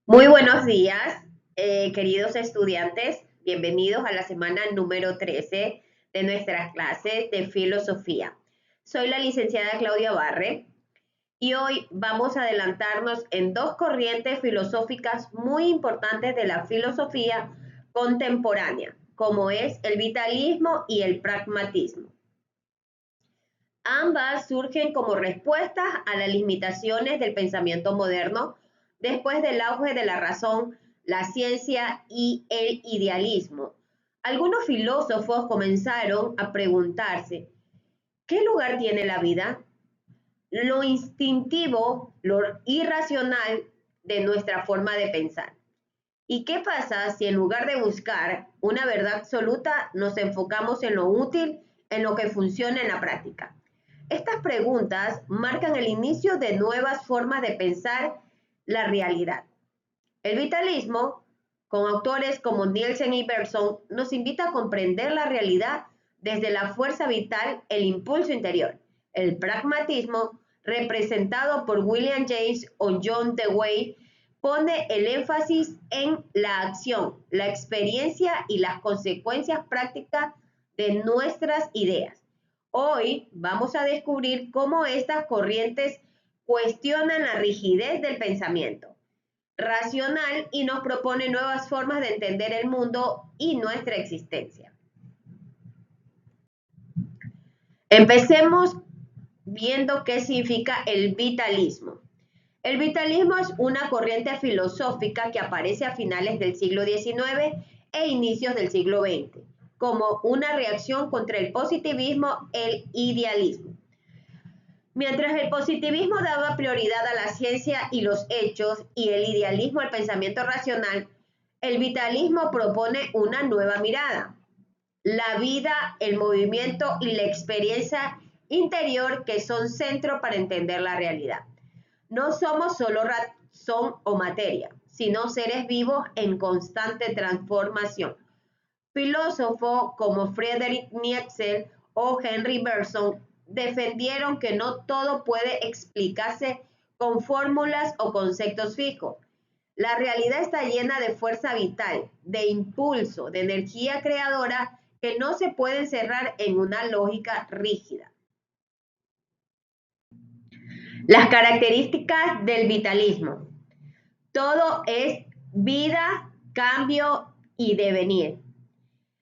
Muy buenos días, queridos estudiantes. Bienvenidos a la semana número 13 de nuestras clases de filosofía. Soy la licenciada Claudia Barre y hoy vamos a adelantarnos en dos corrientes filosóficas muy importantes de la filosofía contemporánea, como es el vitalismo y el pragmatismo. Ambas surgen como respuestas a las limitaciones del pensamiento moderno después del auge de la razón, la ciencia y el idealismo. Algunos filósofos comenzaron a preguntarse, ¿qué lugar tiene la vida? Lo instintivo, lo irracional de nuestra forma de pensar. ¿Y qué pasa si en lugar de buscar una verdad absoluta nos enfocamos en lo útil, en lo que funciona en la práctica? Estas preguntas marcan el inicio de nuevas formas de pensar la realidad. El vitalismo, con autores como Nielsen y Bergson, nos invita a comprender la realidad desde la fuerza vital, el impulso interior. El pragmatismo, representado por William James o John Dewey, pone el énfasis en la acción, la experiencia y las consecuencias prácticas de nuestras ideas. Hoy vamos a descubrir cómo estas corrientes cuestionan la rigidez del pensamiento racional y nos propone nuevas formas de entender el mundo y nuestra existencia. Empecemos viendo qué significa el vitalismo. El vitalismo es una corriente filosófica que aparece a finales del siglo XIX e inicios del siglo XX, como una reacción contra el positivismo e el idealismo. Mientras el positivismo daba prioridad a la ciencia y los hechos y el idealismo al pensamiento racional, el vitalismo propone una nueva mirada. La vida, el movimiento y la experiencia interior que son centro para entender la realidad. No somos solo razón o materia, sino seres vivos en constante transformación. Filósofos como Friedrich Nietzsche o Henry Bergson defendieron que no todo puede explicarse con fórmulas o conceptos fijos. La realidad está llena de fuerza vital, de impulso, de energía creadora que no se puede encerrar en una lógica rígida. Las características del vitalismo. Todo es vida, cambio y devenir.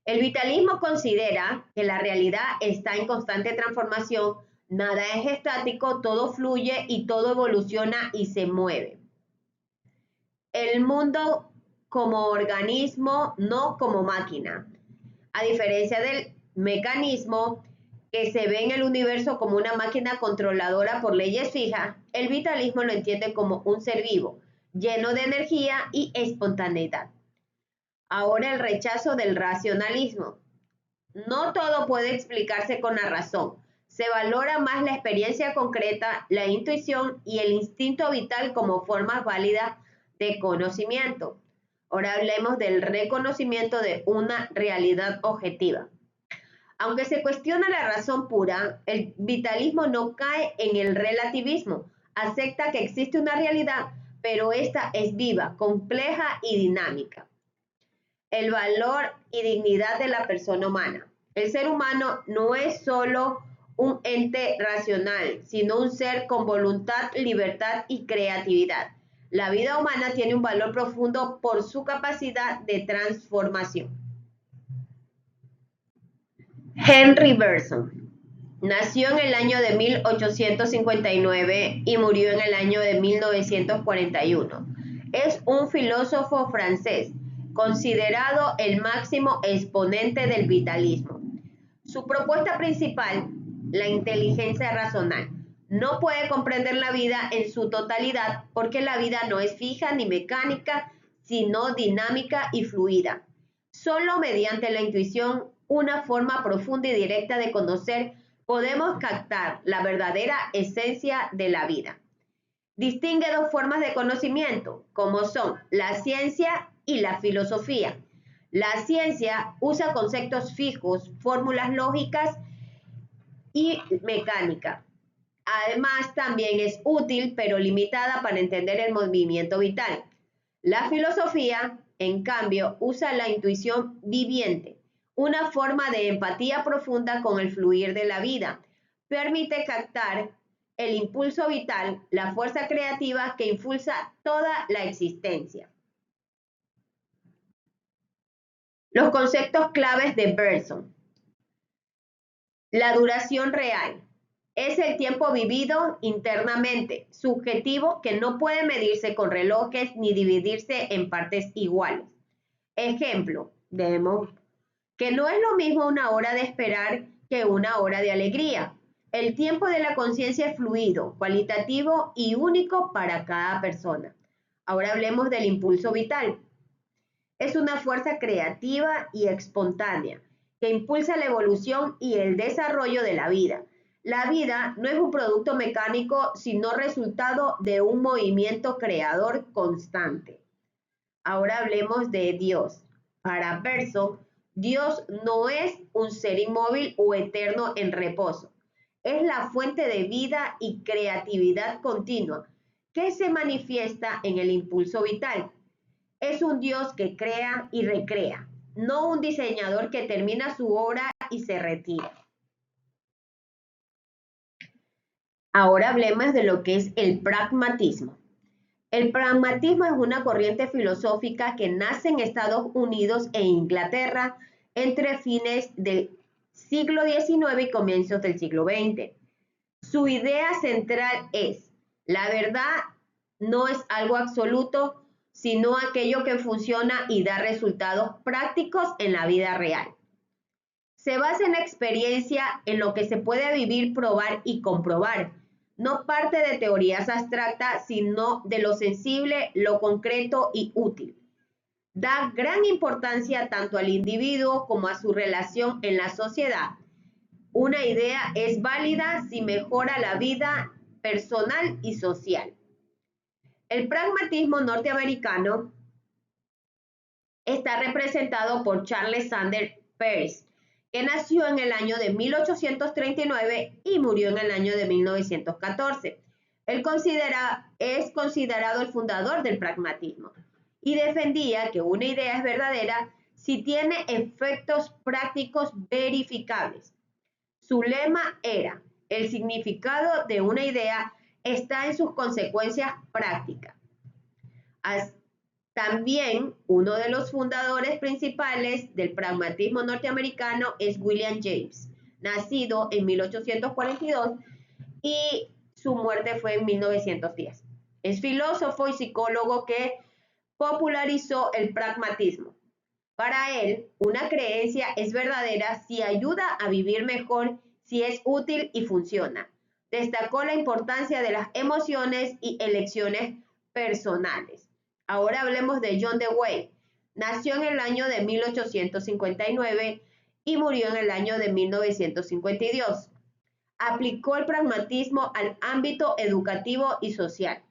El vitalismo considera que la realidad está en constante transformación, nada es estático, todo fluye y todo evoluciona y se mueve. El mundo como organismo, no como máquina. A diferencia del mecanismo que se ve en el universo como una máquina controladora por leyes fijas, el vitalismo lo entiende como un ser vivo, lleno de energía y espontaneidad. Ahora el rechazo del racionalismo. No todo puede explicarse con la razón. Se valora más la experiencia concreta, la intuición y el instinto vital como formas válidas de conocimiento. Ahora hablemos del reconocimiento de una realidad objetiva. Aunque se cuestiona la razón pura, el vitalismo no cae en el relativismo. Acepta que existe una realidad, pero esta es viva, compleja y dinámica. El valor y dignidad de la persona humana. El ser humano no es solo un ente racional, sino un ser con voluntad, libertad y creatividad. La vida humana tiene un valor profundo por su capacidad de transformación. Henry Bergson nació en el año de 1859 y murió en el año de 1941. Es un filósofo francés, considerado el máximo exponente del vitalismo. Su propuesta principal, la inteligencia racional, no puede comprender la vida en su totalidad porque la vida no es fija ni mecánica, sino dinámica y fluida. Solo mediante la intuición, una forma profunda y directa de conocer, podemos captar la verdadera esencia de la vida. Distingue dos formas de conocimiento, como son la ciencia y la filosofía. La ciencia usa conceptos fijos, fórmulas lógicas y mecánica. Además, también es útil, pero limitada para entender el movimiento vital. La filosofía, en cambio, usa la intuición viviente, una forma de empatía profunda con el fluir de la vida. Permite captar el impulso vital, la fuerza creativa que impulsa toda la existencia. Los conceptos claves de Bergson. La duración real es el tiempo vivido internamente, subjetivo, que no puede medirse con relojes ni dividirse en partes iguales. Ejemplo, vemos que no es lo mismo una hora de esperar que una hora de alegría. El tiempo de la conciencia es fluido, cualitativo y único para cada persona. Ahora hablemos del impulso vital. Es una fuerza creativa y espontánea que impulsa la evolución y el desarrollo de la vida. La vida no es un producto mecánico, sino resultado de un movimiento creador constante. Ahora hablemos de Dios. Para Bergson, Dios no es un ser inmóvil o eterno en reposo. Es la fuente de vida y creatividad continua que se manifiesta en el impulso vital. Es un Dios que crea y recrea, no un diseñador que termina su obra y se retira. Ahora hablemos de lo que es el pragmatismo. El pragmatismo es una corriente filosófica que nace en Estados Unidos e Inglaterra entre fines del siglo XIX y comienzos del siglo XX. Su idea central es: la verdad no es algo absoluto, sino aquello que funciona y da resultados prácticos en la vida real. Se basa en la experiencia, en lo que se puede vivir, probar y comprobar. No parte de teorías abstractas, sino de lo sensible, lo concreto y útil. Da gran importancia tanto al individuo como a su relación en la sociedad. Una idea es válida si mejora la vida personal y social. El pragmatismo norteamericano está representado por Charles Sanders Peirce, que nació en el año de 1839 y murió en el año de 1914. Él es considerado el fundador del pragmatismo y defendía que una idea es verdadera si tiene efectos prácticos verificables. Su lema era: el significado de una idea está en sus consecuencias prácticas. También uno de los fundadores principales del pragmatismo norteamericano es William James, nacido en 1842 y su muerte fue en 1910. Es filósofo y psicólogo que popularizó el pragmatismo. Para él, una creencia es verdadera si ayuda a vivir mejor, si es útil y funciona. Destacó la importancia de las emociones y elecciones personales. Ahora hablemos de John Dewey. Nació en el año de 1859 y murió en el año de 1952. Aplicó el pragmatismo al ámbito educativo y social.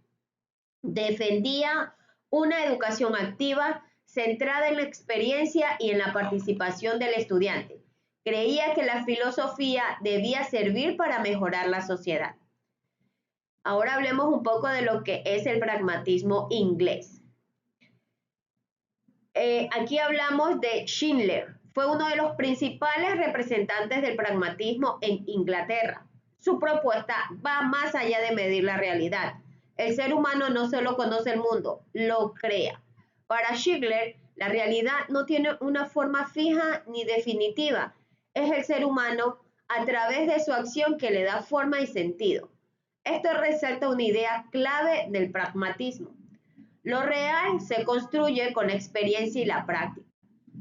Defendía una educación activa centrada en la experiencia y en la participación del estudiante. Creía que la filosofía debía servir para mejorar la sociedad. Ahora hablemos un poco de lo que es el pragmatismo inglés. Aquí hablamos de Schindler. Fue uno de los principales representantes del pragmatismo en Inglaterra. Su propuesta va más allá de medir la realidad. El ser humano no solo conoce el mundo, lo crea. Para Schindler, la realidad no tiene una forma fija ni definitiva. Es el ser humano a través de su acción que le da forma y sentido. Esto resalta una idea clave del pragmatismo. Lo real se construye con la experiencia y la práctica.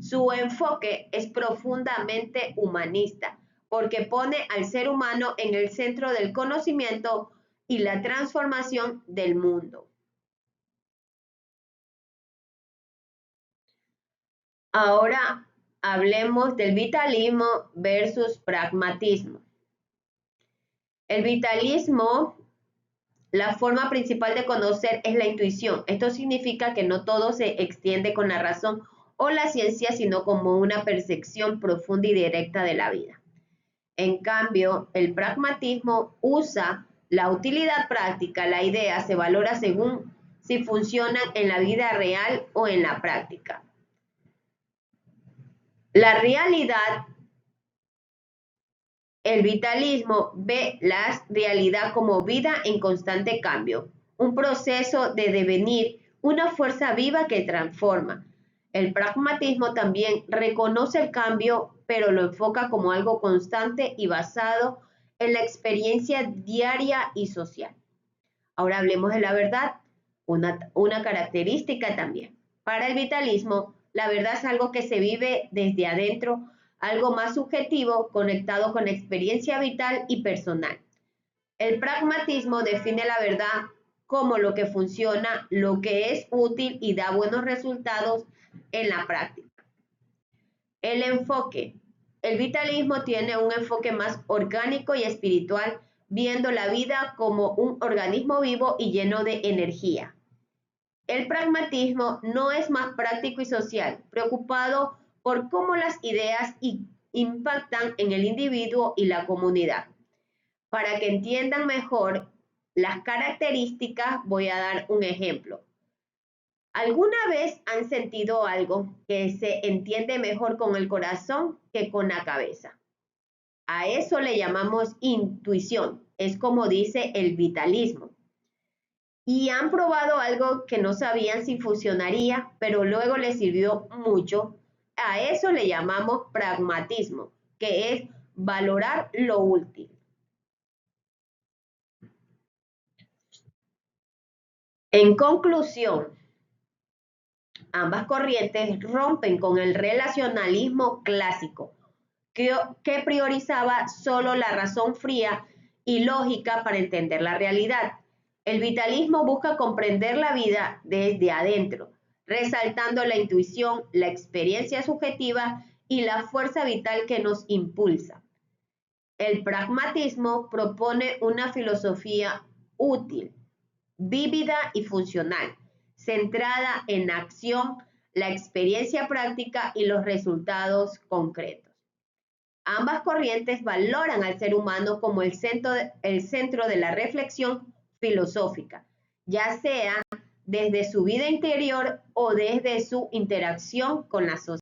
Su enfoque es profundamente humanista, porque pone al ser humano en el centro del conocimiento y la transformación del mundo. Ahora hablemos del vitalismo versus pragmatismo. El vitalismo, la forma principal de conocer es la intuición. Esto significa que no todo se extiende con la razón o la ciencia, sino como una percepción profunda y directa de la vida. En cambio, el pragmatismo usa la utilidad práctica. La idea se valora según si funcionan en la vida real o en la práctica. La realidad, el vitalismo ve la realidad como vida en constante cambio, un proceso de devenir, una fuerza viva que transforma. El pragmatismo también reconoce el cambio, pero lo enfoca como algo constante y basado en la experiencia diaria y social. Ahora hablemos de la verdad, una característica también. Para el vitalismo, la verdad es algo que se vive desde adentro, algo más subjetivo, conectado con la experiencia vital y personal. El pragmatismo define la verdad como lo que funciona, lo que es útil y da buenos resultados en la práctica. El enfoque. El vitalismo tiene un enfoque más orgánico y espiritual, viendo la vida como un organismo vivo y lleno de energía. El pragmatismo no es más práctico y social, preocupado por cómo las ideas impactan en el individuo y la comunidad. Para que entiendan mejor las características, voy a dar un ejemplo. ¿Alguna vez han sentido algo que se entiende mejor con el corazón que con la cabeza? A eso le llamamos intuición, es como dice el vitalismo. Y han probado algo que no sabían si funcionaría, pero luego les sirvió mucho. A eso le llamamos pragmatismo, que es valorar lo útil. En conclusión, ambas corrientes rompen con el relacionalismo clásico, que priorizaba solo la razón fría y lógica para entender la realidad. El vitalismo busca comprender la vida desde adentro, resaltando la intuición, la experiencia subjetiva y la fuerza vital que nos impulsa. El pragmatismo propone una filosofía útil, vívida y funcional, centrada en la acción, la experiencia práctica y los resultados concretos. Ambas corrientes valoran al ser humano como el centro de la reflexión filosófica, ya sea desde su vida interior o desde su interacción con la sociedad.